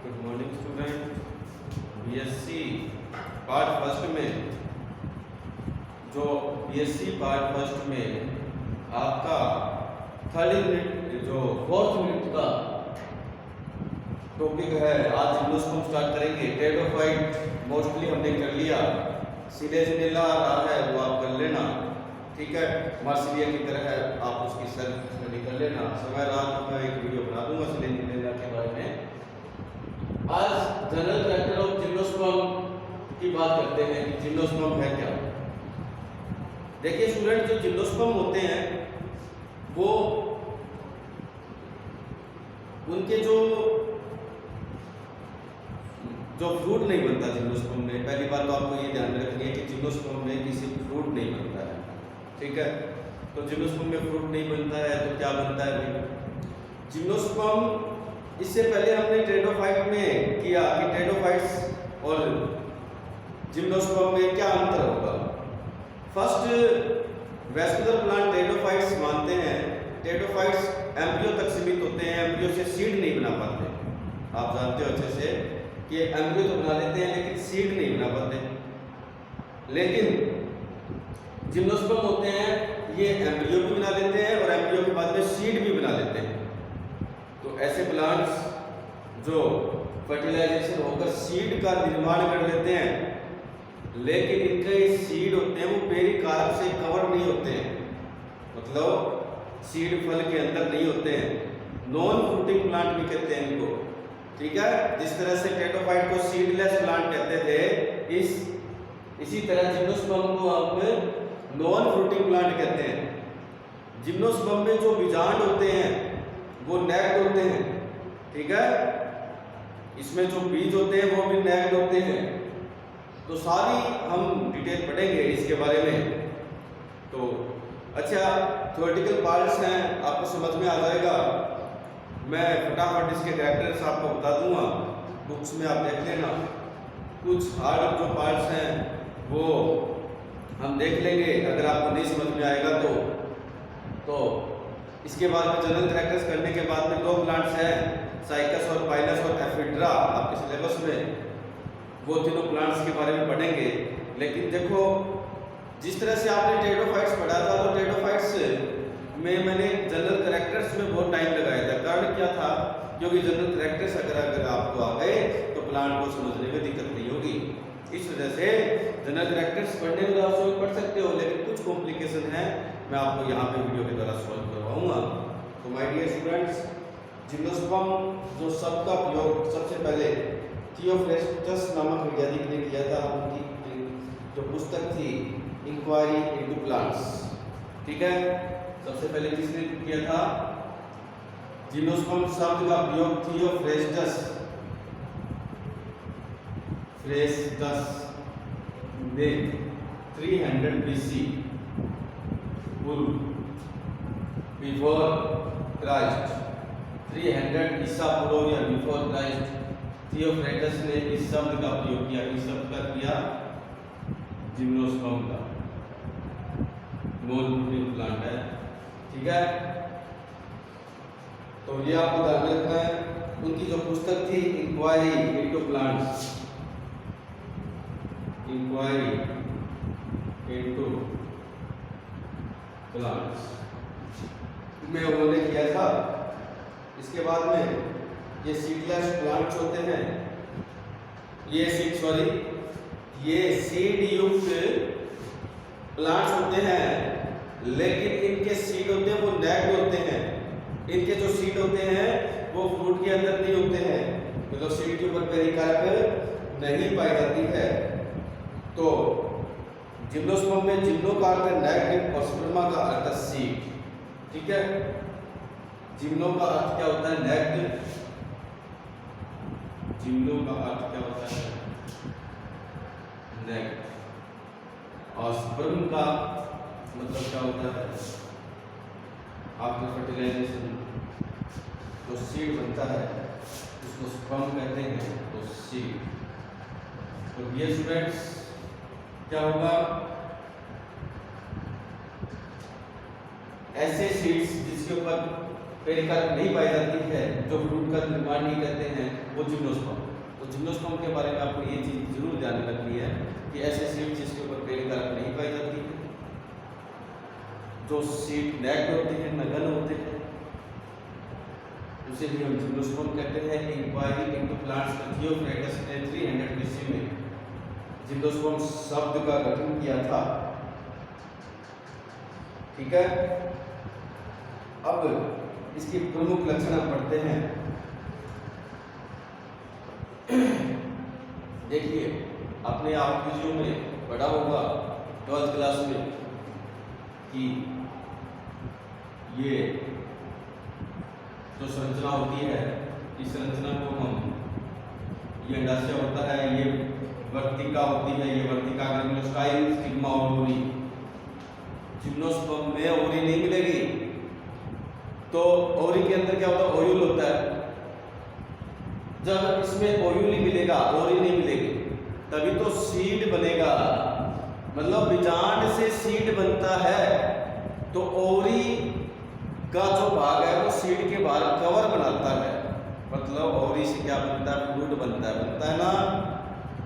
Good morning student. BSc part first में part first में आपका थर्ड यूनिट जो फोर्थ यूनिट का टॉपिक है, आज हम उसको स्टार्ट करेंगे। टेडोफाइट मोस्टली हमने कर लिया, सिलेजिनेला आ रहा है वो आप कर लेना, ठीक है। मार्सिलिया की तरह है, आप उसकी सेल्फ स्टडी कर लेना। समय रात में एक वीडियो बना दूंगा सिलेजिनेला के बारे में। आज जनरल कैरेक्टर ऑफ जिम्नोस्पर्म की बात करते हैं कि जिम्नोस्पर्म है क्या। देखिए स्टूडेंट, जो जिम्नोस्पर्म होते हैं वो उनके जो फ्रूट नहीं बनता जिम्नोस्पर्म में। पहली बात तो आपको ये ध्यान में रखनी है कि जिम्नोस्पर्म में किसी फ्रूट नहीं बनता है, ठीक है। तो जिम्नोस्पर्म में फ्रूट नहीं बनता है तो क्या बनता है भाई? जिम्नोस्पर्म। इससे पहले हमने टेडोफाइट में किया कि टेडोफाइट्स और जिम्नोस्पर्म में क्या अंतर होगा। फर्स्ट वेस्कुलर प्लांट टेडोफाइट्स मानते हैं। टेडोफाइट्स एम्ब्रियो तक सीमित होते हैं, एम्ब्रियो से सीड नहीं बना पाते। आप जानते हो अच्छे से कि एम्ब्रियो तो बना लेते हैं लेकिन सीड नहीं बना पाते। लेकिन जिम्नोस्पर्म होते हैं, ये एम्ब्रियो भी बना लेते हैं और एम्ब्रियो के बाद में सीड भी बना लेते हैं। तो ऐसे प्लांट्स जो फर्टिलाइजेशन होकर सीड का निर्माण कर लेते हैं, लेकिन इनके सीड होते हैं वो पेरिकार्प से कवर नहीं होते हैं, मतलब सीड फल के अंदर नहीं होते हैं। नॉन फ्रूटिंग प्लांट भी कहते हैं इनको, ठीक है। जिस तरह से टेडोफाइट को सीडलेस प्लांट कहते थे, इसी तरह जिम्नोस्पर्म को हम नॉन फ्रूटिंग प्लांट कहते हैं। जिम्नोस्पर्म में जो बीजांड होते हैं वो नेक्ड होते हैं, ठीक है। इसमें जो बीज होते हैं वो भी नेक्ड होते हैं। तो सारी हम डिटेल पढ़ेंगे इसके बारे में। तो अच्छा, थ्योरेटिकल पार्ट्स हैं, आपको समझ में आ जाएगा। मैं फटाफट इसके कैरेक्टर्स आपको बता दूंगा, बुक्स में आप देख लेना। कुछ हार्ड जो पार्ट्स हैं वो हम देख लेंगे, अगर आपको नहीं समझ में आएगा तो इसके बाद में जनरल कैरेक्टर्स करने के बाद में दो प्लांट्स हैं, साइकस और पाइनस और एफिड्रा, आपके सिलेबस में वो तीनों प्लांट्स के बारे में पढ़ेंगे। लेकिन देखो, जिस तरह से आपने टेडोफाइट्स पढ़ा था, तो टेडोफाइट्स में मैंने जनरल कैरेक्टर्स में बहुत टाइम लगाया था। कारण क्या था? क्योंकि जनरल कैरेक्टर्स अगर आपको आ गए तो प्लांट को समझने में दिक्कत नहीं होगी। इस वजह से जनरल कैरेक्टर्स पढ़ने में आप पढ़ सकते हो, लेकिन कुछ कॉम्प्लिकेशन है, मैं आपको यहाँ पे वीडियो के द्वारा सॉल्व करवाऊंगा। तो माय डियर स्टूडेंट्स, जिम्नोस्पर्म जो शब्द का प्रयोग सबसे पहले थियोफ्रेस्टस नामक वैज्ञानिक ने किया था। उनकी जो पुस्तक थी इंक्वायरी इनटू प्लांट्स, ठीक है। सबसे पहले किसने किया था? जिम्नोस्पर्म शब्द का प्रयोग थियोफ्रेस्टस ने 300 BC पूर्व, बिफोर क्राइस्ट, 300 ईसा पूर्व या बिफोर क्राइस्ट, थियोफ्रेस्टस ने इस शब्द का प्रयोग किया। इस शब्द का किया जिम्नोस्पर्म का, नॉन फ्रूटिंग प्लांट है, ठीक है। तो ये आपको ध्यान रखना है। उनकी जो पुस्तक थी inquiry into plants, inquiry into plants में उन्होंने किया था। इसके बाद में ये सीडलेस प्लांट्स होते हैं, ये सीड युक्त प्लांट्स होते हैं, लेकिन इनके सीड होते हैं वो नेक्ड होते हैं। इनके जो सीड होते हैं वो फ्रूट के अंदर नहीं होते हैं, मतलब सीड के ऊपर पेरिकार्प नहीं पाई जाती है। तो जिम्नोस्पर्म में जिम्नो का अर्थ है नेक्ड और स्पर्मा का अर्थ है सीड, ठीक है। जिम्नो का अर्थ क्या होता है? नेक्ड। जिम्नो का अर्थ क्या होता है? नेक्ड। और स्पर्म का मतलब क्या होता है? आफ्टर फर्टिलाइजेशन जो सीड बनता है उसको स्पर्म कहते हैं, तो सीड। तो ये स्टूडेंट्स क्या होगा? ऐसे सीड्स जिसके ऊपर पेरिकार्प नहीं पाई जाती है, जो फ्रूट का निर्माण नहीं करते हैं, वो जिम्नोस्पर्म। तो जिम्नोस्पर्म के बारे में आपको ये चीज़ जरूर ध्यान रखनी है कि ऐसे सीड जिसके ऊपर पेरिकार्प नहीं पाई जाती है, जो सीड नेक्ड होते हैं, नगन होते हैं, उसे भी हम जिम्नोस्पर्म कहते हैं। इंक्वायरी इनटू प्लांट्स थियोफ्रेटस ने 300 BC में जिम्नोस्पर्म शब्द का गठन किया था। ठीक है, अब इसकी प्रमुख लक्षण हम पढ़ते हैं। देखिए, आपने आर्कियोलॉजी में पढ़ा होगा 12th क्लास में कि ये जो संरचना होती है, इस संरचना को हम, ये अंडाशय होता है, ये वर्तिका होती है, ये वर्तिका ग्रेनुलोस्टाइल स्टिग्मा और ओरी। जिम्नोस्पर्म में ओरी नहीं मिलेगी, तो ओरी के अंदर क्या होता है, ओयूल होता है। जब इसमें ओयूल ही मिलेगा, ओरी नहीं मिलेगी, तभी तो सीड बनेगा। मतलब बीजांड से सीड बनता है, तो ओरी का जो भाग है वो सीड के बाहर कवर बनाता है। मतलब ओरी से क्या बनता है, फ्रूट बनता है ना।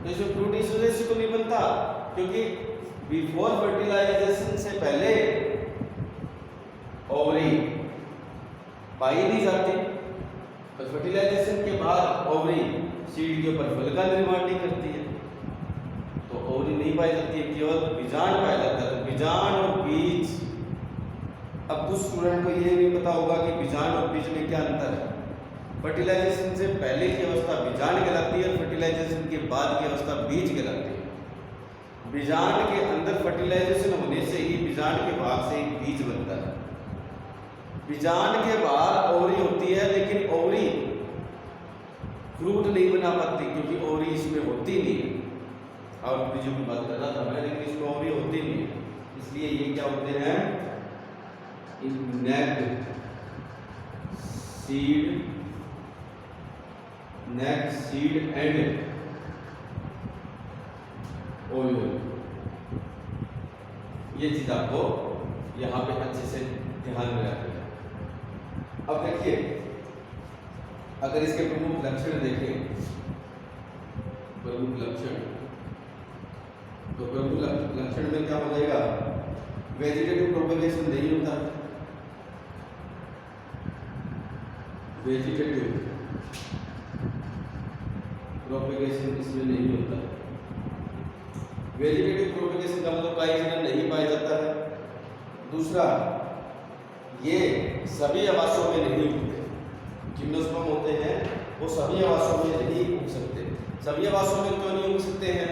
तो इसमें फ्रूट इस वजह से तो नहीं बनता क्योंकि बिफोर फर्टिलाइजेशन से पहले ओवरी पाई नहीं जाती, तो फर्टिलाइजेशन के बाद ओवरी सीड के ऊपर फल का निर्माण नहीं करती है, तो ओवरी नहीं पाई जाती है, केवल बीजांड पाया जाता है। तो बीजांड और बीज, अब कुछ स्टूडेंट को ये नहीं पता होगा कि बीजांड और बीज में क्या अंतर है। फर्टिलाइजेशन से पहले की अवस्था बीजांड कहलाती है और फर्टिलाइजेशन के बाद की अवस्था बीज कहलाती है। बीजांड के अंदर फर्टिलाइजेशन होने से ही बीजांड के भाग से ही बीज बनता है। बीजांड के बाहर ओवरी होती है, लेकिन ओवरी फ्रूट नहीं बना पाती क्योंकि ओवरी इसमें होती नहीं है। और बीजों की बात कर रहा था मैं, लेकिन इसमें ओवरी होती नहीं है, इसलिए ये क्या होते हैं, नेक्ड सीड एंड ओयूल। ये चीज आपको यहाँ पे अच्छे से ध्यान में रखना है। अब देखिए, अगर इसके प्रमुख लक्षण देखें, प्रमुख लक्षण, तो प्रमुख लक्षण में क्या हो जाएगा, वेजिटेटिव प्रोपगेशन नहीं होता, वेजिटेटिव प्रोपगेशन इसमें नहीं होता। वेजिटेटिव प्रोपगेशन का मतलब काइजिनम नहीं पाया जाता है। दूसरा, ये सभी आवासों में नहीं उगते। जिम्नोस्पर्म होते हैं वो सभी आवासों में नहीं उग सकते। सभी आवासों में क्यों नहीं उग सकते हैं,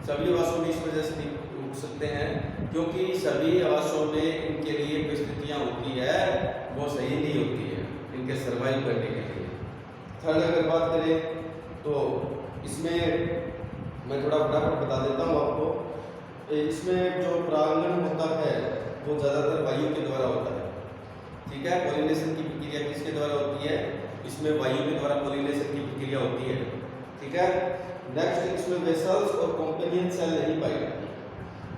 सभी आवासों में इस वजह से नहीं उग सकते हैं क्योंकि सभी आवासों में इनके लिए परिस्थितियाँ होती है वो सही नहीं होती है इनके सर्वाइव करने के लिए। थर्ड अगर बात करें तो इसमें मैं थोड़ा फटाफट बता देता हूँ आपको। इसमें जो परागण होता है वो ज़्यादातर वायु के द्वारा होता है। ठीक है, पॉलिनेशन की प्रक्रिया किसके द्वारा होती है, इसमें वायु के द्वारा पॉलिनेशन की प्रक्रिया होती है। ठीक है, नेक्स्ट इसमें वेसल्स और कॉम्पेनियन सेल नहीं पाई जाती।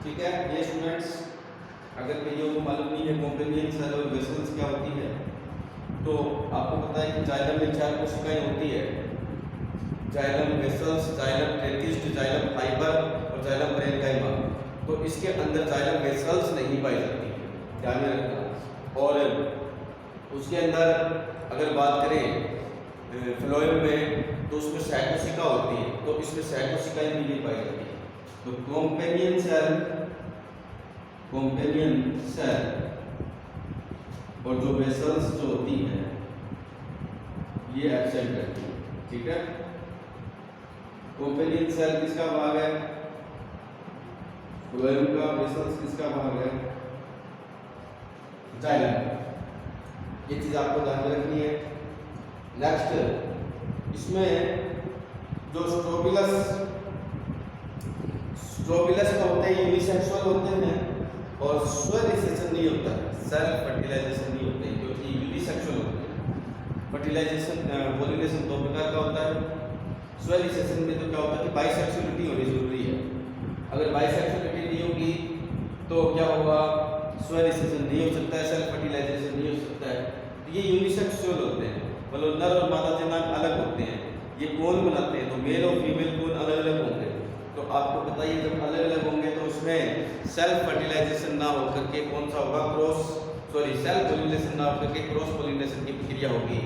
ठीक है, ये स्टूडेंट्स अगर कईयों को मालूम नहीं है कॉम्पेनियन सेल और वेसल्स क्या होती है, तो आपको पता है कि जाइलम में 4 कोशिकाएं होती है, xylem vessels, xylem tracheids, xylem fibre और जाइलम पैरेन्काइमा। तो इसके अंदर जाइलम वेसल्स नहीं पाई जाती है, ध्यान में रखना। और उसके अंदर अगर बात करें फ्लोएम में तो उसमें साइटोसिका होती है, तो इसमें साइटोसिकाएं भी नहीं पाई जाती। तो कॉम्पेनियन सेल और जो वेसल्स जो होती है ये एब्सेंट रहती है। ठीक है, कॉम्पेनियन सेल किसका भाग है, फ्लोएम का, वेसल्स किसका भाग है, जाइलम। ये चीज आपको ध्यान में रखनी है। नेक्स्ट, इसमें जो स्ट्रोबिलस तो होते हैं यूनिसेक्सुअल होते हैं और स्वनिषेचन नहीं होता है, सेल्फ फर्टिलाइजेशन नहीं होते हैं क्योंकि यूनिसेक्सुअल होते हैं। फर्टिलाइजेशन पॉलिनेशन 2 प्रकार का होता है। स्वनिषेचन में तो क्या होता है कि बाइसेक्सुअलिटी होनी जरूरी है। अगर बाइसेक्सुअलिटी नहीं होगी तो क्या होगा, स्वनिषेचन नहीं हो सकता है, सेल्फ फर्टिलाइजेशन नहीं हो सकता है। ये यूनिसेक्सुअल होते हैं, मतलब नर और मादा जनाक अलग होते हैं। ये कौन बनाते हैं? तो मेल और फीमेल कौन अलग अलग होंगे। तो आपको बताइए जब अलग अलग होंगे तो उसमें सेल्फ फर्टिलाइजेशन ना होकर के कौन सा होगा? सेल्फ पोलिनेशन ना होकर के क्रॉस पोलिनेशन की प्रक्रिया होगी।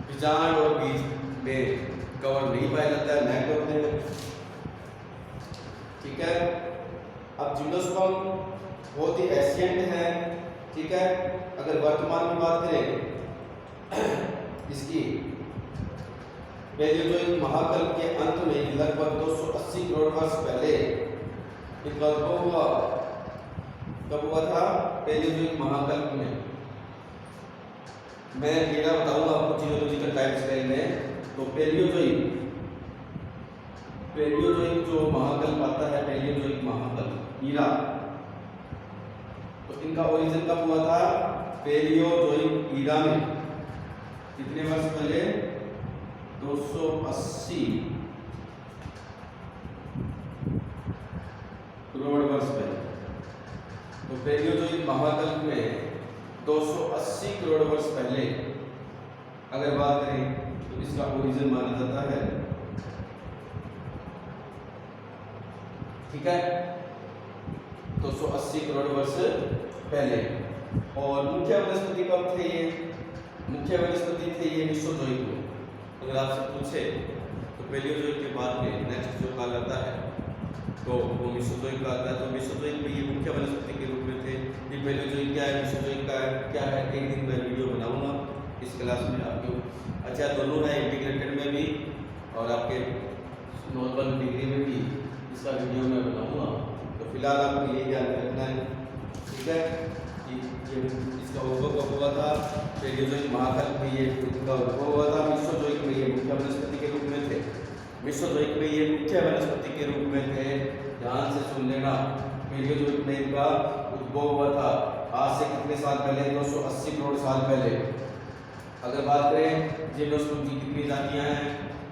बीजांड और बीज में कवर नहीं पाया जाता है, नेक होते हैं। ठीक है। अब जिम्नोस्पर्म बहुत ही एशिएंट है। ठीक है। अगर वर्तमान में बात करें इसकी पैलियोजोइक महाकल्प के अंत में लगभग 280 करोड़ वर्ष पहले इनका उद्भव हुआ। कब हुआ था? पैलियोजोइक महाकल्प में। मैं डेटा बताऊंगा आपको जियोलॉजिकल टाइम स्केल में। तो पैलियोजोइक जो महाकल्प आता है, पैलियोजोइक महाकल्प ईरा, तो इनका ओरिजिन कब हुआ था? पैलियोजोइक ईरा में। कितने वर्ष पहले? 280 करोड़ वर्ष पहले। तो पैलियोजोइक महाकल्प में 280 करोड़ वर्ष पहले अगर बात करें तो इसका ओरिजिन माना जाता है। ठीक है। 280 करोड़ वर्ष पहले। और मुख्य वनस्पति कब थे ये? मुख्य वनस्पति थे ये मेसोजोइक में। अगर आपसे पूछे तो पैलियोजोइक के बाद में नेक्स्ट जो काल आता है तो वो मेसोजोइक का आता है। तो मेसोजोइक में ये मुख्य वनस्पति के रूप में थे। ये पैलियोजोइक क्या है, मेसोजोइक का क्या है, एक दिन मैं वीडियो बनाऊंगा इस क्लास में आपको। अच्छा, दोनों है, इंटीग्रेटेड में भी और आपके नॉर्मल डिग्री में भी इसका वीडियो मैं बनाऊंगा। तो फिलहाल आपको ये ध्यान रखना है। ठीक है कि ये इसका उद्भव कब हुआ था? पैलियोजोइक महाकल्प में ये इसका उद्भव हुआ था। मेसोजोइक में ये मुख्य वनस्पति के रूप में थे। मेसोजोइक में ये मुख्य वनस्पति के रूप में थे। ध्यान से सुन लेना, पैलियोजोइक में इनका उद्भव हुआ था। आज से कितने साल पहले? 280 करोड़ साल पहले। अगर बात करें जिम्नोस्पर्म की कितनी जातियां हैं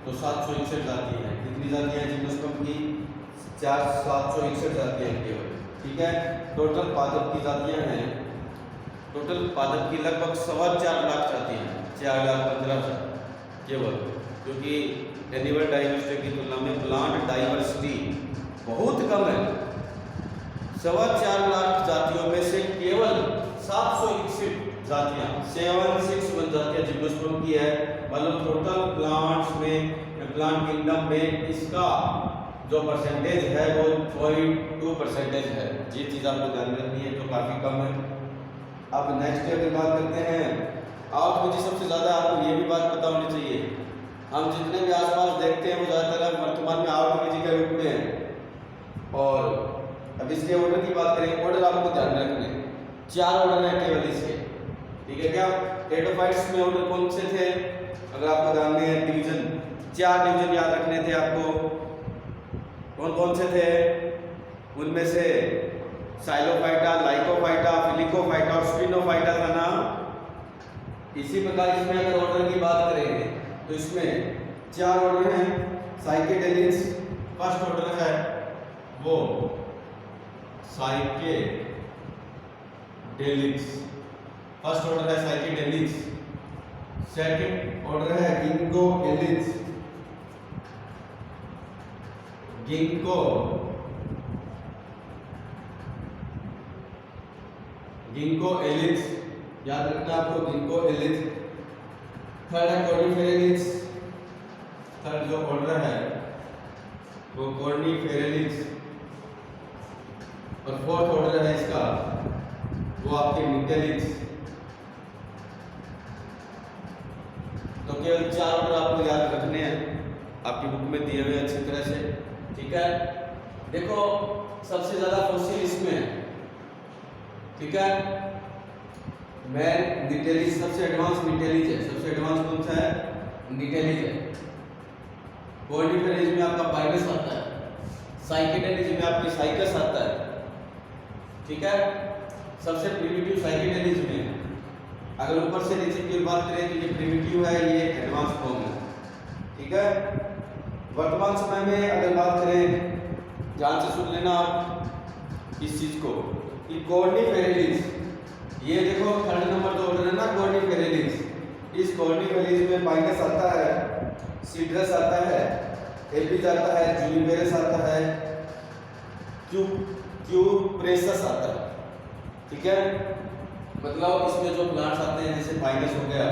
तो 761 जातियां हैं। कितनी जातियां हैं जिम्नोस्पर्म की? 761 जातियां हैं केवल। ठीक है। टोटल पादप की जातियां हैं, टोटल पादप की लगभग 4.25 लाख जातियां हैं। 4,15,000 केवल, क्योंकि एनिमल डाइवर्सिटी की तुलना में प्लांट डाइवर्सिटी बहुत कम है। 4.25 लाख जातियों में से केवल 761 जातियां, 761 जातियां जिम्नोस्पर्म की है। मतलब टोटल प्लांट्स में, प्लांट किंगडम में इसका जो परसेंटेज है वो 0.2% है। ये चीज़ आपको ध्यान रखनी है, तो काफ़ी कम है। अब नेक्स्ट अगर बात करते हैं, आप मुझे सबसे ज़्यादा आपको ये भी बात पता होनी चाहिए, हम जितने भी आसपास देखते हैं वो ज़्यादातर वर्तमान में आवर्तविधि के रूप में है। और अब इसके ऑर्डर की बात करें, ऑर्डर आपको ध्यान रखने, 4 ऑर्डर है केवल इसके। ठीक है क्या? टेरिडोफाइट्स में ऑर्डर कौन से थे? अगर आपको ध्यान में डिवीजन, 4 डिवीजन याद रखने थे आपको। कौन कौन से थे? उनमें से साइलोफाइटा, लाइकोफाइटा, फिलिकोफाइटा और स्पिनोफाइटा था ना। इसी प्रकार इसमें अगर ऑर्डर की बात करेंगे तो इसमें 4 ऑर्डर हैं। साइकेडेलिक्स फर्स्ट ऑर्डर है वो साइकेडेलिक्स, फर्स्ट ऑर्डर है साइकेडेलिक्स। सेकंड ऑर्डर है गिंकोएलिक्स, गिंकोएलिक्स याद रखना आपको, गिंकोएलिक्स। थर्ड है कॉर्निफेरेलिक्स, थर्ड जो ऑर्डर है वो कॉर्निफेरेलिक्स। और फोर्थ ऑर्डर है इसका वो आपके मिटेलिक्स। तो केवल 4 ऑर्डर आपको याद रखने हैं, आपकी बुक में दिए हुए अच्छी तरह से। ठीक है। देखो सबसे ज्यादा फॉसिल इसमें है। ठीक है। मैन निटेलिज सबसे एडवांस निटेलिज है। सबसे एडवांस कौन सा है? निटेलिज है। कॉर्निफेरेलिक्स में आपका पाइडस आता है, साइकेडेलिक्स में आपकी साइकस आता है। ठीक है। सबसे प्रिमिटिव साइकेडेलिक्स में है। अगर ऊपर से नीचे की बात करें तो ये प्रिमिटिव है, ये एडवांस फॉर्म है। ठीक है। वर्तमान समय में अगर बात करें, ध्यान से सुन लेना आप इस चीज को, कि कॉर्निफेरेलिक्स ये देखो थर्ड नंबर जो ऑर्डर है ना कॉर्निफेरेलिस, इस कॉर्निफेरेलिस में पाइनस आता है, सीड्रस आता है, एपिस आता है, जूनिपेरस आता है, क्यूप्रेसस आता है। ठीक है, मतलब इसमें जो प्लांट्स आते हैं जैसे पाइनस हो गया,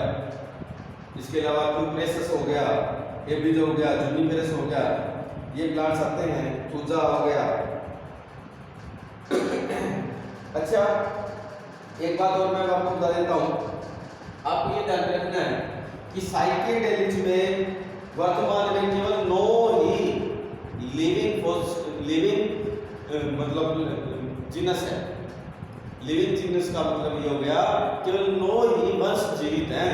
इसके अलावा क्यूप्रेसस हो गया, एपिस हो गया, जूनिपेरस हो गया, ये प्लांट्स आते हैं, थूजा हो गया। अच्छा, एक बात और मैं आपको बता देता हूँ, आपको ये ध्यान रखना है कि साइकेडेलिक्स में वर्तमान में केवल 9 ही लिविंग मतलब जीनस है। लिविंग जीनस का मतलब ये हो गया केवल 9 ही वंश जीवित हैं।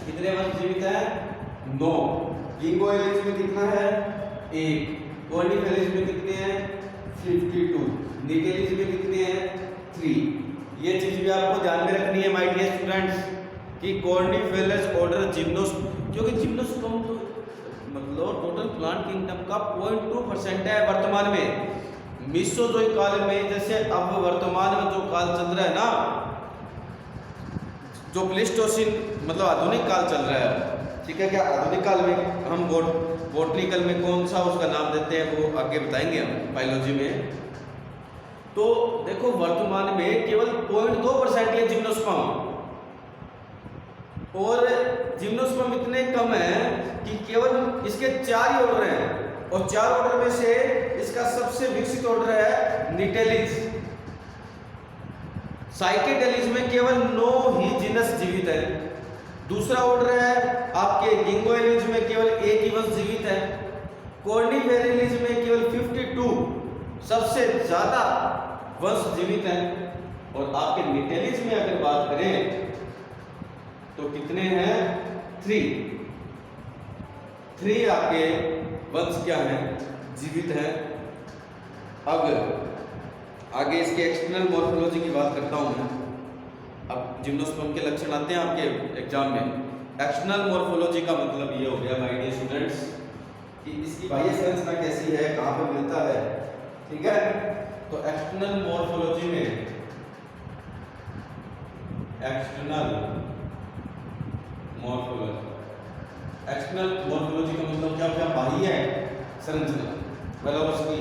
कितने वंश जीवित हैं? 9। गिंगोएलिक्स में कितना है? 1। कॉर्निफेरेलिस में कितने हैं? 52। निकेलिस में कितने हैं? 3। ये चीज भी आपको ध्यान में रखनी है माय डियर स्टूडेंट्स कि कॉर्निफेरस ऑर्डर जिम्नोस्पर्म, क्योंकि जिम्नोस्पर्म तो मतलब टोटल प्लांट किंगडम का 0.2% है वर्तमान में। मीसोजोइक काल में, जैसे अब वर्तमान में जो काल चल रहा है ना, जो प्लेस्टोसिन मतलब आधुनिक काल चल रहा है, ठीक है क्या? आधुनिक काल में हम बॉटनिकल में कौन सा उसका नाम देते हैं वो आगे बताएंगे हम बायोलॉजी में। तो देखो वर्तमान में केवल 0.2% है जिम्नोस्पर्म, और जिम्नोस्पर्म इतने कम है कि केवल इसके 4 ही ऑर्डर हैं, और 4 ऑर्डर में से इसका सबसे विकसित ऑर्डर है निटेलिस। साइकेडेलिस में केवल 9 ही जीनस जीवित है। दूसरा ऑर्डर है आपके गिंगोएलिस में केवल 1 ही वंश जीवित है। कॉर्निफेरेलिस में केवल 52 सबसे ज्यादा वंश जीवित है। और आपके निटेलिस में अगर बात करें तो कितने हैं? 3 आपके वंश क्या है? जीवित है। अब आगे इसके एक्सटर्नल मॉर्फोलॉजी की बात करता हूं मैं। अब जिम्नोस्पर्म के लक्षण आते हैं आपके एग्जाम में। एक्सटर्नल मॉर्फोलॉजी का मतलब ये हो गया माय डियर स्टूडेंट्स कि इसकी बाह्य संरचना कैसी है, कहां पे मिलता है। ठीक है, तो एक्सटर्नल मॉर्फोलॉजी में एक्सटर्नल मॉर्फोलॉजी का मतलब क्या क्या? बाह्य संरचना, मतलब उसकी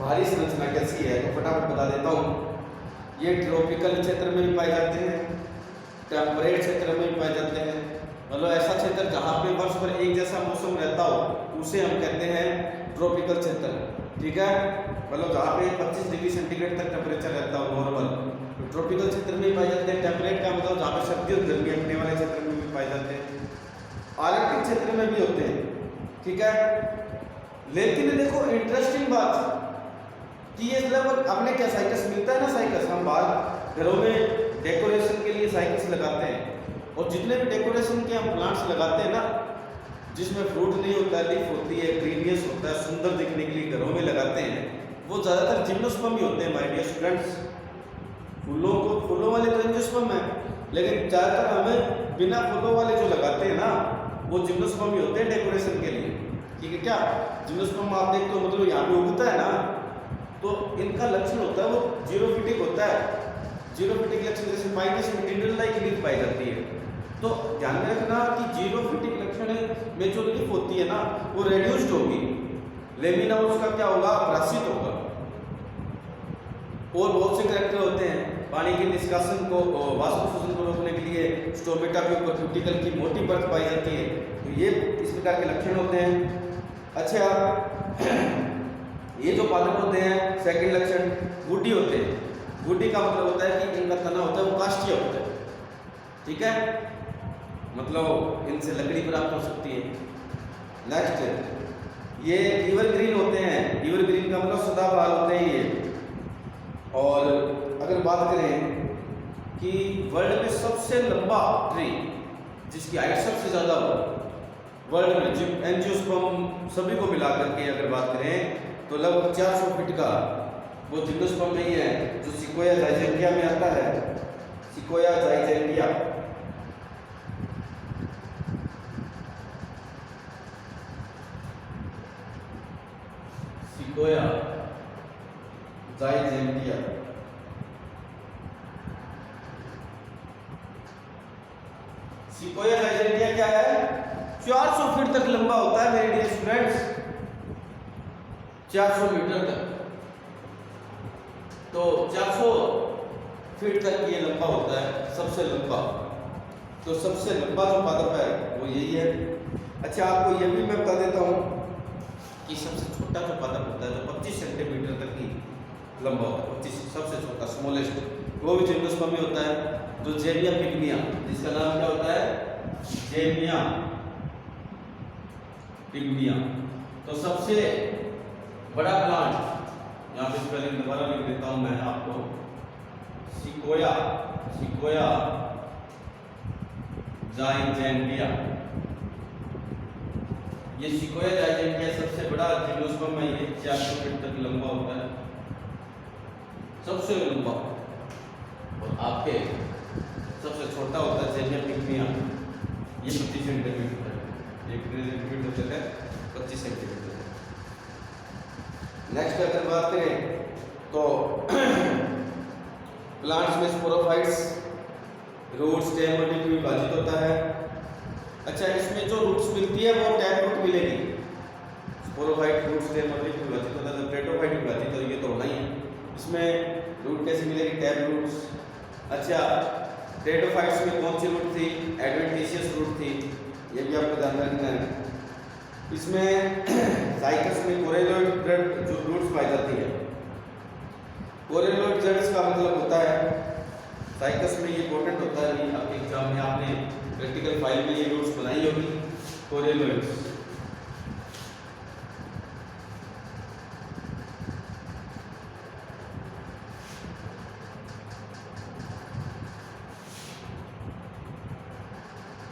बाहरी संरचना कैसी है, तो फटाफट बता देता हूँ। ये ट्रॉपिकल क्षेत्र में भी पाए जाते हैं, टेम्परेट क्षेत्र में भी पाए जाते हैं, मतलब ऐसा क्षेत्र जहाँ पे वर्ष भर एक जैसा मौसम रहता हो उसे हम कहते हैं ट्रॉपिकल क्षेत्र। ठीक है, मतलब जहाँ पे 25 डिग्री सेंटीग्रेड तक टेम्परेचर रहता हो नॉर्मल, तो ट्रॉपिकल क्षेत्र में भी पाए जाते हैं। टेम्परेट का मतलब जहाँ पे सर्दी और गर्मी अपने वाले क्षेत्र में भी पाए जाते हैं। आर्कटिक क्षेत्र में भी होते हैं। ठीक है, लेकिन देखो इंटरेस्टिंग बात कि ये लगभग अपने क्या साइकस मिलता है ना, साइकस हम बाहर घरों में डेकोरेशन के लिए साइकस लगाते हैं, और जितने भी डेकोरेशन के हम प्लांट्स लगाते हैं ना जिसमें फ्रूट नहीं होता, लीफ होती है, ग्रीनियस होता है, सुंदर दिखने के लिए घरों में लगाते हैं, वो ज़्यादातर जिम्नोस्पर्म ही होते हैं माय डियर स्टूडेंट्स। फूलों वाले तो एंजियोस्पर्म है, लेकिन ज़्यादातर हमें बिना फूलों वाले जो लगाते हैं ना वो जिम्नोस्पर्म ही होते हैं डेकोरेशन के लिए। ठीक है क्या? जिम्नोस्पर्म आप देखते हो मतलब यहाँ पे उगता है ना, तो इनका लक्षण होता है वो जीरोफिटिक होता है। जीरोफिटिक लक्षण जैसे पाइनस में टिंडल लाइक लीफ पाई जाती है, तो ध्यान में रखना कि जीरोफिटिक लक्षण में जो लीफ होती है ना वो रेड्यूस्ड होगी, लेमिना उसका क्या होगा? अप्रासित होगा। और बहुत से कैरेक्टर होते हैं पानी के निष्कासन को, वाष्प शोषण को रोकने के लिए स्टोमेटा के ऊपर क्यूटिकल की मोटी परत पाई जाती है, तो ये इस प्रकार के लक्षण होते हैं। अच्छा, ये जो पादप होते हैं सेकंड लक्षण वुडी होते हैं। वुडी का मतलब होता है कि इनका तना होता है वो काष्ठीय होता है। ठीक है, मतलब इनसे लकड़ी प्राप्त हो सकती है। नेक्स्ट, ये एवरग्रीन होते हैं। एवरग्रीन का मतलब सदाबहार होते हैं ये। और अगर बात करें कि वर्ल्ड में सबसे लंबा ट्री जिसकी हाइट सबसे ज़्यादा हो वर्ल्ड में, एंजियोस्पर्म सभी को मिला करके अगर बात करें तो लगभग 400 फीट का वो जिम्नोस्पर्म नहीं है जो सिकोया जाइजेंटिया में आता है। सिकोया जाइजेंटिया, सिकोया जाइजेंटिया 400 फीट तक लंबा होता है मेरे डियर स्टूडेंट्स, 400 मीटर तक। तो 400 फीट तक ये लंबा होता है, सबसे लंबा। तो सबसे लंबा जो पादप है वो यही है। अच्छा, आपको ये भी मैं बता देता हूँ कि सबसे छोटा जो पादप होता है जो 25 सेंटीमीटर तक ही लंबा होता है, 25 सबसे छोटा स्मॉलेस्ट, वो भी जिम्नोस्पर्म में होता है, जो जेमिया पिग्मिया, जिसका नाम क्या होता है, जेमिया पिग्मिया। तो सबसे बड़ा प्लांट, यहाँ पे स्पेलिंग दोबारा लिख देता हूँ मैं आपको, सिकोया, सिकोया जाइजेंटिया। ये सिकोया जाइजेंटिया सबसे बड़ा जिम्नोस्पर्म है, ये 400 फीट तक लंबा होता है, सबसे लंबा। और आपके सबसे छोटा होता है जेमिया पिग्मिया, ये 25 सेंटीमीटर, 1 सेंटीमीटर होता है, 25 सेंटीमीटर। नेक्स्ट अगर बात करें तो प्लांट्स में स्पोरोफाइट्स, रूट स्टेम और लीफ विभाजित होता है। अच्छा, इसमें जो रूट्स मिलती है वो टैप रूट मिलेगी। स्पोरोफाइट, रूट स्टेम और लीफ विभाजित होता है, तो टेट्रोफाइट विभाजित तो ये तो होना ही है। इसमें रूट कैसे मिलेगी, टैप रूट्स। अच्छा, टेट्रोफाइट्स में कौन सी रूट थी, एडवेंटिशियस रूट थी, ये भी आपको ध्यान रखना है। इसमें साइकस में कोरेलोइड ब्लड जो रूट्स पाई जाती है, कोरेलोइड जड़्स का मतलब होता है, साइकस में ये इंपॉर्टेंट होता है, ये आपके एग्जाम में आपने प्रैक्टिकल फाइल में ये रूट्स बनाई होगी, कोरेलोइड्स।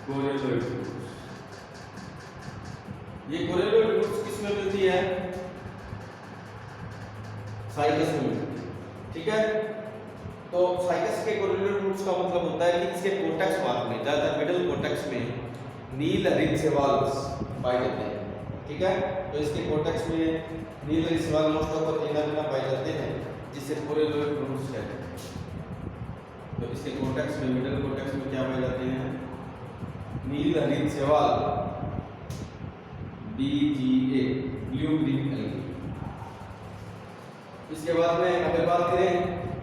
कोरेलोइड रूट्स, ये कोरेलोइड रूट्स किसमें मिलती है, साइकस में मिलती है, ठीक है। तो साइकस के कोरेलोइड रूट्स का मतलब होता है कि इसके कोर्टेक्स भाग में, ज्यादातर मिडिल कोर्टेक्स में नील हरित सेवाल्स पाए जाते हैं, ठीक है। तो इसके कोर्टेक्स में नील हरित सेवाल मोस्ट ऑफ द पाए जाते हैं, जिससे कोरेलोइड रूट्स कहते हैं। तो इसके कोर्टेक्स में, मिडिल कोर्टेक्स में क्या पाए जाते हैं, नील हरित सेवाल, BGA, ब्लू ग्रीन एल्गी। इसके बाद में अगर बात करें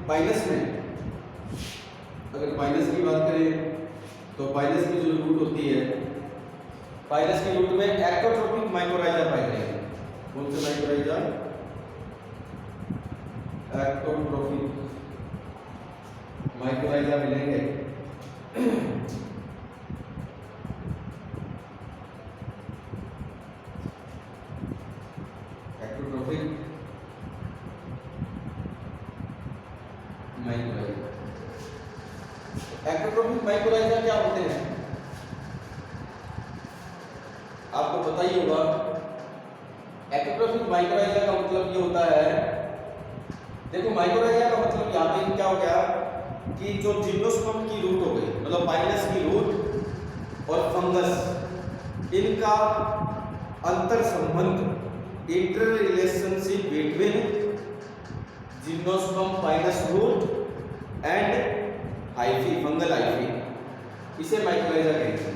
पाइनस में, अगर पाइनस की बात करें तो पाइनस की जो रूट होती है, पाइनस की रूट में एक्टोट्रोपिक माइकोराइजा पाए जाएंगे। कौन से माइकोराइजा, एक्टोट्रोपिक माइकोराइजा मिलेंगे। एक्टोट्रोपिक माइकोराइजा, एक्टोट्रोपिक माइकोराइजा क्या होते हैं आपको पता ही होगा। एक्टोट्रोपिक माइकोराइजा का मतलब ये होता है, देखो माइकोराइजा का मतलब यहाँ पे क्या हो गया कि जो जिम्नोस्पर्म की रूट हो गई, मतलब पाइनस की रूट और फंगस, इनका अंतर संबंध, inter relationship between gymnosperm pinus root and hyphae, fungal hyphae, इसे माइकोराइजा कहते हैं।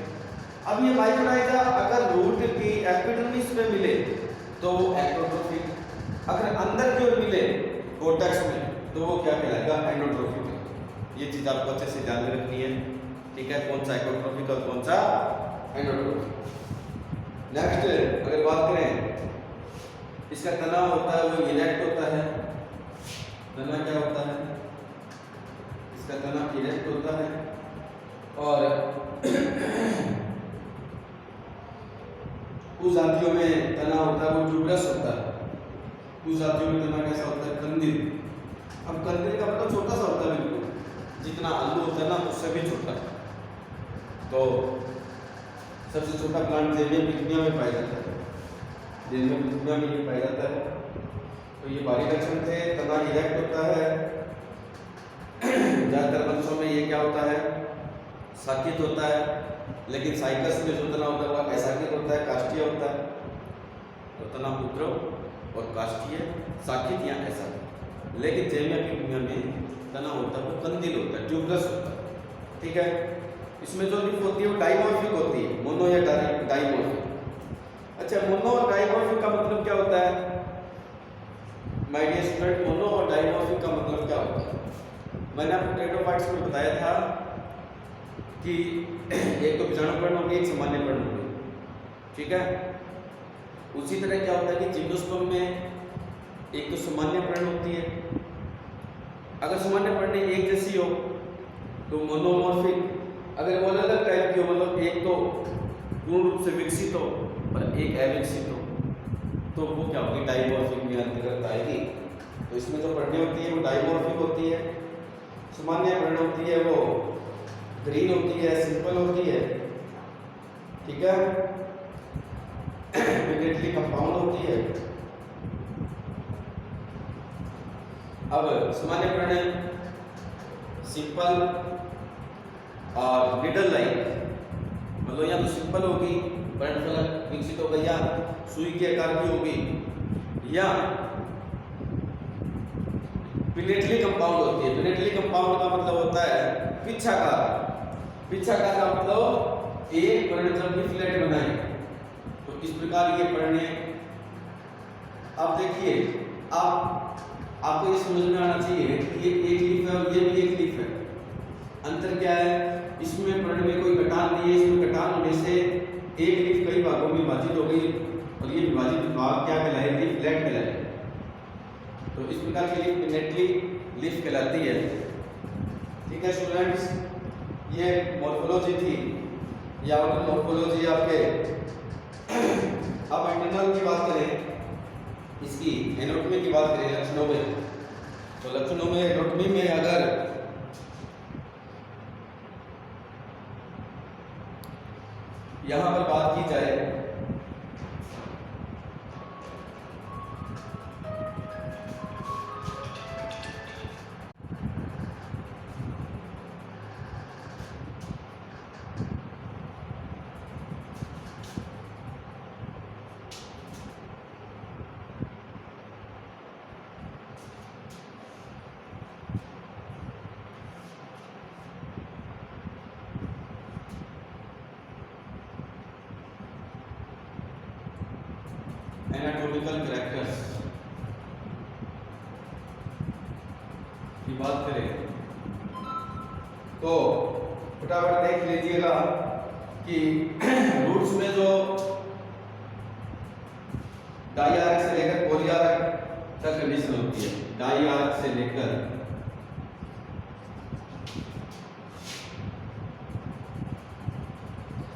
अब ये माइकोराइजा अगर रूट की एपिडर्मिस में मिले तो वो एक्टोट्रोपिक, अगर अंदर जो मिले कोर्टेक्स में तो वो क्या कहलाएगा, एंडोट्रोपिक। ये चीज आपको अच्छे से ध्यान में रखनी है, ठीक है, कौन सा एक्टोट्रोपिक और कौन सा एंडोट्रोपिक। नेक्स्ट अगर बात करें, इसका तना होता है वो इरेक्ट होता है। तना क्या होता है, इसका तना इरेक्ट होता है। और कुछ जातियों में तना होता है वो ट्यूबरस होता है, कुछ जातियों में तना कैसा होता है, कंदील। अब कंदील का मतलब छोटा सा होता है, बिल्कुल जितना आलू होता है ना उससे भी छोटा। तो सबसे छोटा प्लांट जेमिया पिग्मिया में पाया जाता है, जेमिया पिग्मिया में ये पाया जाता है। तो ये बारी लक्षण थे, तना इरेक्ट होता है। ज्यादातर वंशों में ये क्या होता है, साकित होता है, लेकिन साइकस में जो तना होता है वो असाकित होता है, काष्ठीय होता है। तो तना उपद्रव और काष्ठीय, साकित या असाकित। लेकिन जेमिया पिग्मिया में तना होता है वो कंदील होता है, ट्यूबरस होता है, ठीक है। इसमें जो लीफ होती है वो डाइमॉर्फिक होती है, मोनो या dimorphic. My dear student, mono और डाइमॉर्फिक का मतलब क्या होता है? मैंने आपको टेट्राफाइट्स में बताया था कि एक तो बीजाणुपर्ण होगी, एक सामान्य पर्ण होगी, ठीक है। उसी तरह क्या होता है कि जिम्नोस्पर्म में एक तो सामान्य पर्ण होती है। अगर सामान्य पर्ण एक जैसी हो तो मोनोमॉर्फिक। अगर वो अलग टाइप की हो, मतलब एक तो पूर्ण रूप से विकसित हो और एक अविकसित हो, तो वो क्या होगी? डाइमॉर्फिक में अंतर्गत आएगी। तो इसमें जो पर्णें होती है वो डाइमॉर्फिक होती है। सामान्य पर्ण होती है वो ग्रीन होती है, सिंपल होती है, ठीक है, इमीडिएटली कंपाउंड होती है। अब सामान्य पर्ण सिंपल और निडल लाइक, मतलब या तो सिंपल होगी, पर्णफलक विकसित होगा, या सुई के आकार की होगी, या पिनेटली कंपाउंड होती है। पिनेटली कंपाउंड का मतलब होता है पिच्छाकार। पिच्छाकार का मतलब एक पर्ण जब भी फ्लैट बनाए तो इस प्रकार ये पर्णे। अब देखिए, आपको ये समझ में आना चाहिए कि ये एक लीफ है और ये भी एक लीफ है। अंतर क्या है? इसमें पर्ण में कोई कटान नहीं है। इसमें कटान होने से एक लीफ कई भागों में विभाजित हो गई और ये विभाजित भाग क्या कहलाएगी? फ्लैट कहलाएगी। तो इस प्रकार की लीफ पिनेटली लीफ कहलाती है, ठीक है स्टूडेंट्स। ये मॉर्फोलॉजी थी या मॉर्फोलॉजी आपके। अब इंटरनल की बात करें, इसकी एनाटॉमी की बात करें लक्षणों में, तो लक्षणों में एनाटॉमी में अगर यहां पर बात की जाए एनाटॉमिकल कैरेक्टर्स की बात करें तो फटाफट देख लीजिएगा कि रूट्स में जो डाइआर्क से लेकर पॉलीआर्क तक कंडीशन होती है। डाइआर्क से लेकर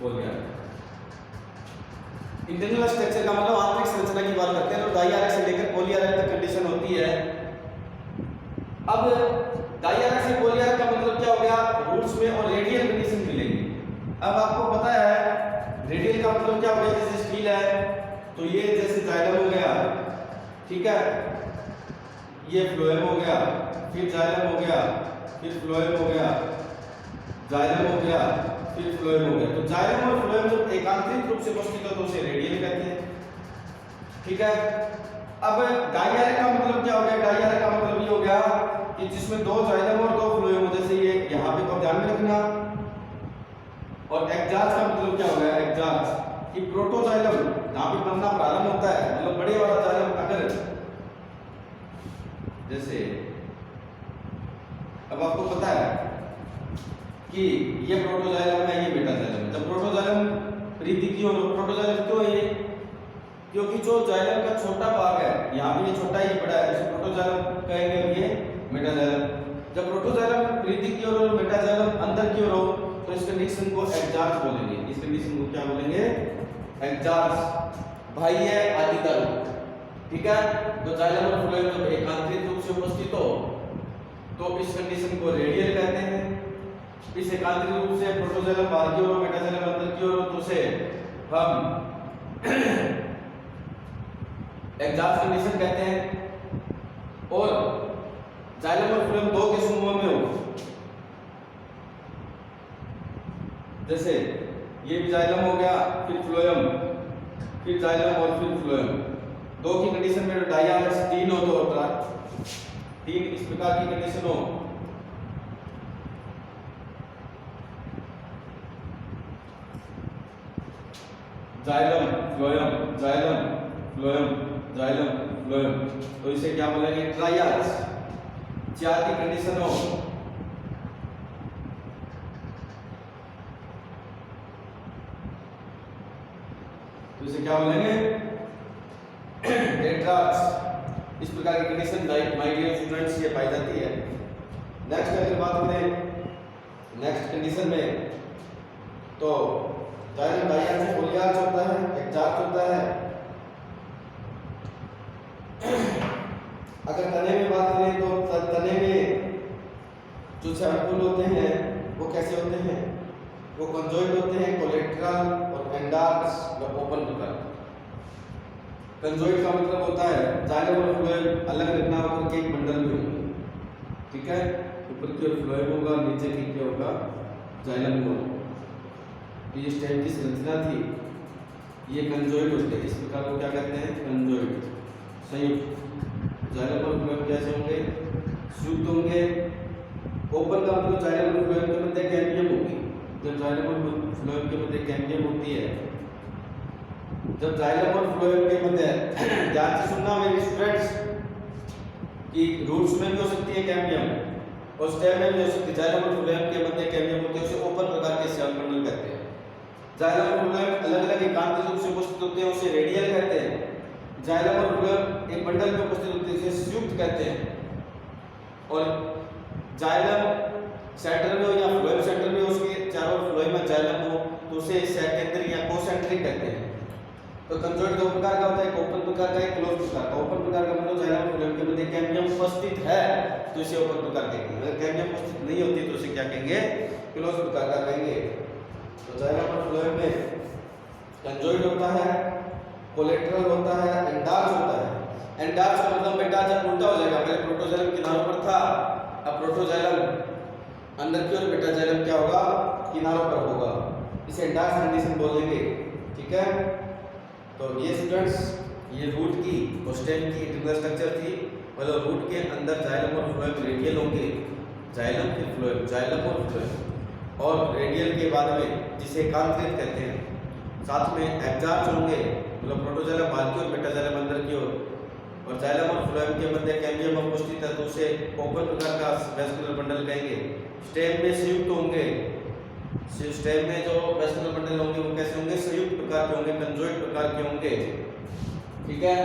पॉलीआर्क। इंटरनल स्ट्रक्चर का मतलब आंतरिक संरचना की बात करते हैं तो डाइआर्क से लेकर पॉलीआर्क तक कंडीशन होती है। अब डाइआर्क से पॉलीआर्क का मतलब क्या हो गया? रूट्स में और रेडियल कंडीशन मिलेगी। अब आपको पता है रेडियल का मतलब क्या हो गया? जैसे स्टील है तो ये जैसे जाइलम हो गया, ठीक है, ये फ्लोएम हो गया, फिर जाइलम हो गया, फिर फ्लोएम हो गया, जाइलम हो गया, फिर फ्लोएम हो गया। तो जाइलम और फ्लोएम जब एकांतरित रूप से उपस्थित हो तो उसे रेडियल कहते हैं, ठीक है। अब डाइआर्क का मतलब क्या हो गया? डाइआर्क का मतलब ये हो गया कि जिसमें दो जाइलम और दो फ्लोएम हो, जैसे ये यहाँ पे, को ध्यान में रखना। और एक्सार्च का मतलब क्या हो गया? एक्सार्च कि प्रोटोजाइलम जहाँ पे बनना प्रारंभ होता है, मतलब बड़े वाला जाइलम अगर जैसे, अब आपको पता है कि ये प्रोटोजाइलम है, ये मेटाजाइलम है। जब प्रोटोजाइलम प्रीति की और प्रोटोजाइलम क्यों है ये? क्योंकि जो जाइलम का छोटा भाग है, यहाँ पे ये छोटा ही बड़ा है, इसे प्रोटोजाइलम कहेंगे और ये मेटाजाइलम। जब प्रोटोजाइलम प्रीति की और मेटाजाइलम अंदर की ओर हो तो इस कंडीशन को एक्सार्च बोलेंगे। इस कंडीशन को क्या बोलेंगे? एक्सार्च। भाई है आदि का रूप, ठीक है। तो जाइलम और फ्लोएम जब एकांतरित रूप से उपस्थित हो तो इस कंडीशन को रेडियल कहते हैं। इस एकांतरित रूप से प्रोटोजाइलम बाहर की ओर और मेटाजाइलम अंदर की ओर हो तो उसे हम एक्सार्च कंडीशन कहते हैं। और जाइलम और फ्लोएम दो के समूह में हो, जैसे ये भी जाइलम हो गया, फिर फ्लोएम, फिर जाइलम और फिर फ्लोएम, दो की कंडीशन में डाइआर्क तीन हो तो तीन इस प्रकार की कंडीशन हो xylem phloem, xylem phloem, xylem phloem, तो इसे क्या बोलेंगे? ट्रायड्स। 4 की कंडीशन हो तो इसे क्या बोलेंगे? टेट्राड्स। इस प्रकार की कंडीशन माय डियर स्टूडेंट्स ये पाई जाती है। नेक्स्ट अगर बात करें नेक्स्ट कंडीशन में, तो जाइलम डाइआर्च फोलियार्च होता है, एक चार्ज होता है। अगर तने में बात करें तो तने में जो सैंपल होते हैं वो कैसे होते हैं? वो कंजॉइंट होते हैं, कोलेटरल और एंडार्स और ओपन प्रकार। कंजॉइंट का मतलब होता है जाइलम और फ्लोएम अलग रखना होकर के एक बंडल में होंगे, ठीक है? ऊपर की ओर फ्लोएम होगा, नीचे की क्या होगा? जाइलम होगा। ये स्टेम की संरचना थी, ये कंजॉइंट होते हैं। इस प्रकार को क्या कहते हैं? कंजॉइंट, संयुक्त। जाइलम और फ्लोएम कैसे होंगे? संयुक्त होंगे। ओपन का मतलब जाइलम और फ्लोएम के मध्य कैम्बियम होगी। जब जाइलम और फ्लोएम के मध्य कैम्बियम होती है, जब जाइलम और फ्लोएम के मध्य, ध्यान से सुनना मेरे स्टूडेंट्स, कि रूट्स में भी हो सकती है कैम्बियम और स्टेम में भी हो सकती है। जाइलम और फ्लोएम के मध्य कैम्बियम होती है, उसे ओपन प्रकार के सेल बंडल कहते हैं। जाइलम और फ्लोएम अलग-अलग एकांत रूप से उपस्थित होते हैं, उसे रेडियल कहते हैं। जाइलम और फ्लोएम एक बंडल में उपस्थित होते हैं, इसे संयुक्त कहते हैं। और जाइलम सेंटर में हो या फ्लोएम सेंटर में, उसके चारों ओर फ्लोएम में जाइलम हो, तो उसे सेकेंडरी या कोसेंट्रिक कहते हैं। तो कंजॉइंट दो प्रकार का होता है, एक ओपन प्रकार का, एक क्लोज प्रकार का। ओपन प्रकार का मतलब जाइलम और फ्लोएम के मध्य कैम्बियम उपस्थित है तो इसे ओपन प्रकार कहेंगे। अगर कैम्बियम उपस्थित नहीं होती तो इसे क्या कहेंगे? क्लोज प्रकार का कहेंगे। तो जाइलम और फ्लोएम में कंजॉइंट होता है, कोलेटरल होता है, एंडार्च होता है। एंडार्च का मतलब बेटा जब उल्टा हो जाएगा, पहले प्रोटोजाइलम किनारों पर था, अब प्रोटोजाइलम अंदर की ओर, मेटाजाइलम क्या होगा? किनारों पर होगा। इसे एंडार्च कंडीशन बोलेंगे, ठीक है? तो ये स्टूडेंट्स, ये रूट की और स्टेम की इंटरनल स्ट्रक्चर थी। मतलब रूट के अंदर जाइलम और फ्लोएम रेडियल होंगे, जाइलम फिर फ्लोएम, जाइलम और फ्लोएम, और रेडियल के बाद में जिसे एकांतरित कहते हैं। साथ में एक्जार्च होंगे, मतलब प्रोटोजाइलम बाहर की ओर, मेटाजाइलम अंदर की ओर, और जाइलम और फ्लोएम के मध्य कैम्बियम उपस्थित है तो उसे ओपन प्रकार का वेस्कुलर बंडल कहेंगे। स्टेम में संयुक्त होंगे, स्टेम में जो वेस्कुलर बंडल होंगे वो कैसे होंगे? संयुक्त प्रकार के होंगे, कंजॉइंट प्रकार के होंगे, ठीक है?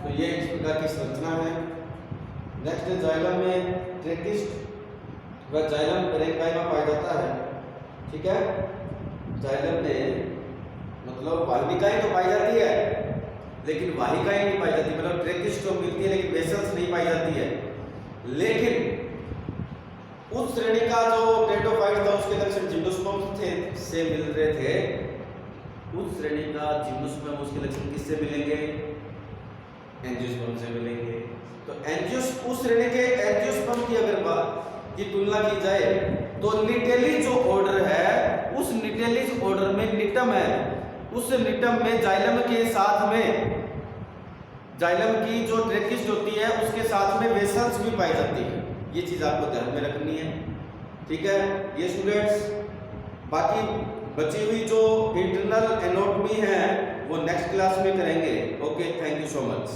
तो ये इस प्रकार की संरचना है। नेक्स्ट जाइलम में ट्रेकिस्ट व जाइलम पैरेन्काइमा पाया जाता है, ठीक है? जाइलम में मतलब वाहिकाएं तो पाई जाती है, लेकिन वाहिकाएं नहीं पाई जाती। मतलब ट्रेकिस्ट तो मिलती है लेकिन वेसल्स नहीं पाई जाती है। लेकिन उस श्रेणी का जो टेरिडोफाइट था उसके लक्षण जिम्नोस्पर्म से मिल रहे थे। उस श्रेणी का जिम्नोस्पर्म उसके लक्षण किससे मिलेंगे? एंजियोस्पर्म से मिलेंगे। तो उस श्रेणी के एंजियोस्पर्म की अगर बात की तुलना की जाए तो निटेली जो ऑर्डर है, उस निटेलिस ऑर्डर में निटम है, उस निटम में जाइलम के साथ में, जाइलम की जो ट्रेकिस्ट होती है उसके साथ में वेसल्स भी पाई जाती है। ये चीज आपको ध्यान में रखनी है, ठीक है? ये स्टूडेंट्स, बाकी बची हुई जो इंटरनल एनाटॉमी है वो नेक्स्ट क्लास में करेंगे। Okay, thank you so much.